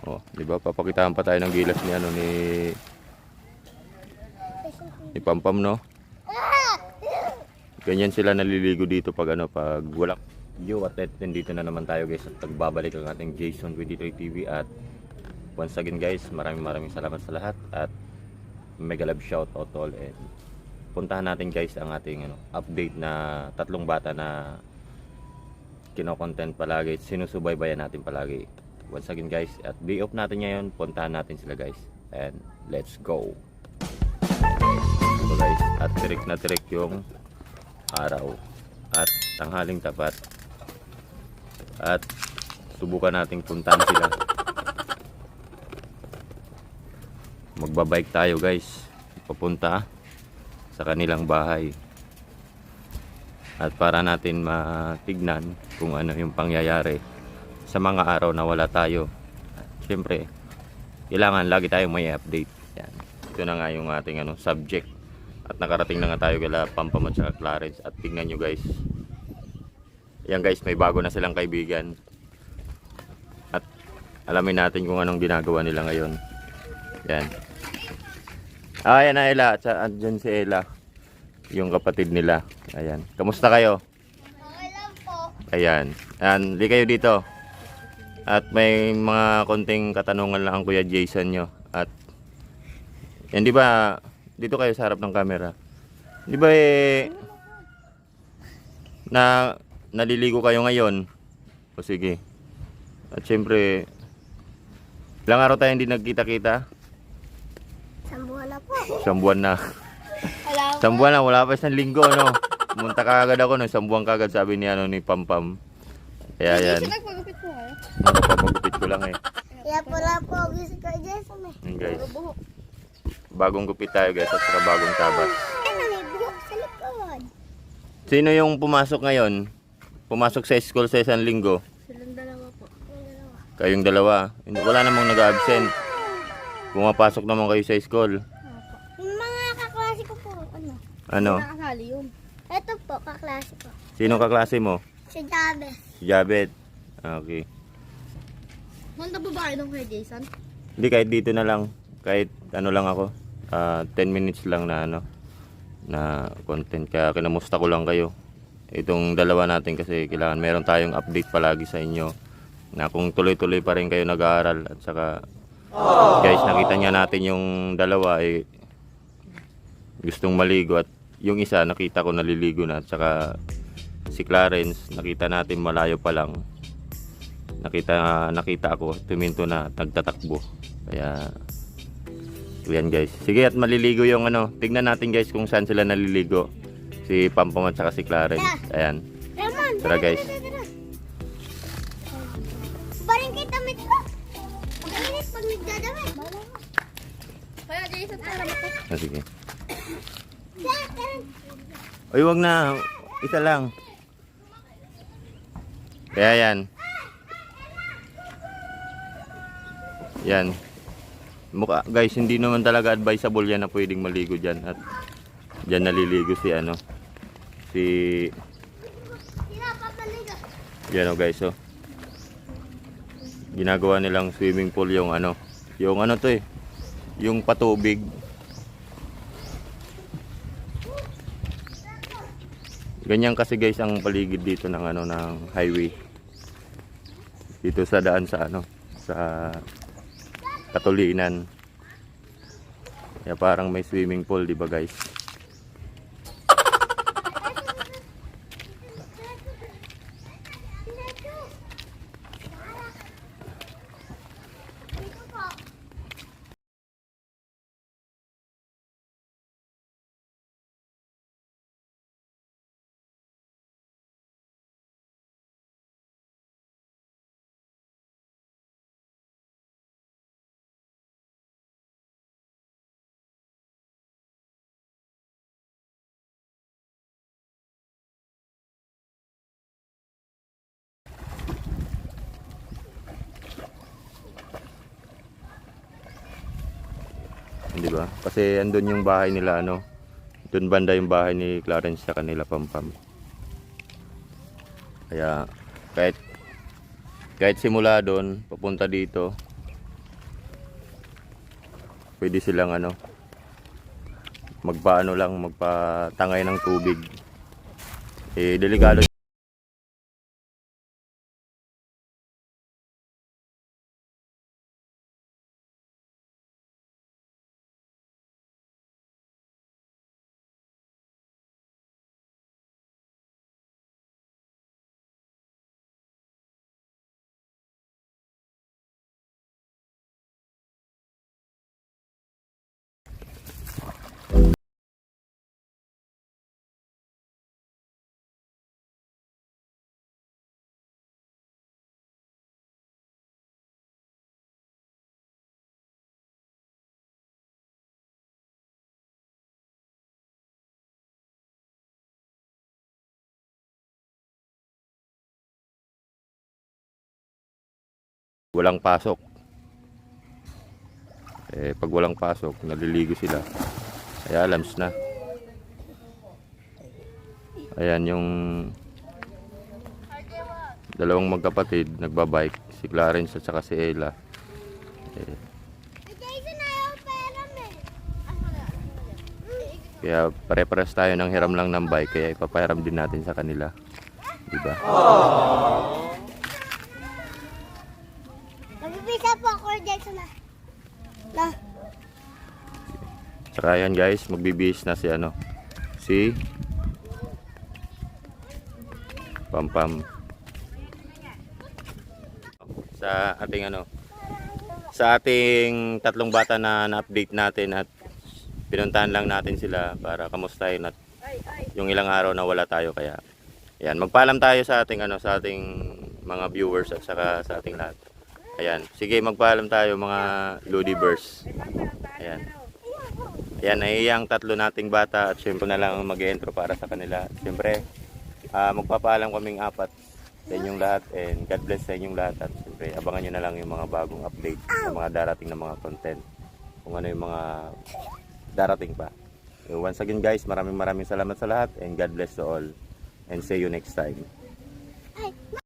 Oh, di ba? Papakitaan pa tayo ng gilas ni ano ni Pampam, no? Ganyan sila naliligo dito pag ano, pag walang yo. At nandito na naman tayo guys at nagbabalik ang ating Jason 23 TV. At once again guys, maraming salamat sa lahat at mega love shout out all. And puntahan natin guys ang ating ano, update na tatlong bata na kino-content palagi, sinusubaybayan natin palagi. Once again guys, at day off natin ngayon, puntahan natin sila guys. And let's go. So guys, at tirik na tirik yung araw at tanghaling tapat. At subukan nating puntahan sila. Magbabike tayo guys, papunta sa kanilang bahay. At para natin matignan kung ano yung pangyayari sa mga araw na wala tayo. Siyempre, kailangan lagi tayong may update. Yan. Ito na nga yung ating ano, subject. At nakarating na nga tayo kala Pampam at saka Clarence. At tingnan nyo guys. Yan guys, may bago na silang kaibigan. At alamin natin kung anong ginagawa nila ngayon. Yan. Ayan na Ella. Andyan si Ella. Yung kapatid nila. Ayan. Kamusta kayo? Okay lang po. Ayan. Ayan. Di kayo dito. At may mga konting katanungan lang ang Kuya Jason nyo. At yan, di ba dito kayo sa harap ng camera? Di ba naliligo kayo ngayon? O sige. At syempre, ilang araw tayo hindi nagkita-kita? Isang buwan na po. Isang buwan na. Wala po. Isang buwan na, wala pa isang linggo, no? Pumunta ka agad ako, no? Isang buwan ka agad, sabi ni, ni Pampam. Kaya yan. Hindi nagpagupit po kayo. Napapagupit ko lang eh. Kaya pala po gusto ko Jason eh. Yan guys. Bagong gupit tayo guys at saka bagong tabas. Ano may buhok sa likod? Sino yung pumasok ngayon? Pumasok sa school sa isang linggo? Silang dalawa po. Silang dalawa. Kayong dalawa. Wala namang nag-absent. Pumapasok naman kayo sa school. Yung mga kaklase ko po, ano? Ano? Nakakali yun. Ito po, kaklase ko. Sino kaklase mo? Si Chavez. Si Jabet. Okay. Manda babae nung kay Jason? Hindi, kahit dito na lang. Kahit ano lang ako. 10 minutes lang na ano, na content. Kaya kinamusta ko lang kayo. Itong dalawa natin kasi kailangan meron tayong update palagi sa inyo. Na kung tuloy-tuloy pa rin kayo nag-aaral. At saka guys, nakita niya natin yung dalawa gustong maligo. At yung isa nakita ko naliligo na. At saka si Clarence nakita natin malayo pa lang. Nakita ako tuminto na nagtatakbo. Kaya yan guys. Sige, at maliligo yung ano. Tignan natin guys kung saan sila naliligo. Si Pampam at saka si Clarence. Ayan. Tara guys. Baring kita mit ko. Pag-init pag nagdadamit. Kaya Jason, tara ba po? Sige. Uy, wag na. Isa lang. Kaya yan. Yan. Mukha, guys, hindi naman talaga advisable yan na pwedeng maligo dyan. At dyan naliligo si ano. Yan o guys, oh. Ginagawa nilang swimming pool yung ano. Yung ano to yung patubig. Ganyan kasi guys ang paligid dito ng ano, ng highway. Dito sa daan sa ano, sa Katulinan. Kaya parang may swimming pool, di ba guys? Di ba? Kasi andun yung bahay nila ano. Doon banda yung bahay ni Clarence sa kanila Pampam. Kaya kahit simula doon papunta dito pwede silang ano, magpaano lang, magpatangay ng tubig. Eh, delikado. Walang pasok. Eh, pag walang pasok, naliligo sila. Kaya alams na. Ayan yung dalawang magkapatid, nagbabike. Si Clarence at saka si Ella. Eh, Jason, ayaw pera me. kaya pare-pares tayo ng hiram lang ng bike. Kaya ipapahiram din natin sa kanila. Diba? Nabibisa po ako, Jason na. Na. Tsaka ayan guys, magbibihis na si ano, si Pampam. Sa ating ano, sa ating tatlong bata na na-update natin at pinuntahan lang natin sila para kamustahin at yung ilang araw na wala tayo. Kaya ayan, magpaalam tayo sa ating ano, sa ating mga viewers at saka sa ating lahat. Ayan, sige, magpaalam tayo mga Ludibers. Ayan. Ayan, naiyang tatlo nating bata at syempre na lang mag-e-intro para sa kanila. Syempre, magpapaalam kaming apat sa inyong lahat and God bless sa inyong lahat. At syempre, abangan nyo na lang yung mga bagong update sa mga darating na mga content. Kung ano yung mga darating pa. So, once again guys, maraming salamat sa lahat and God bless to all. And see you next time.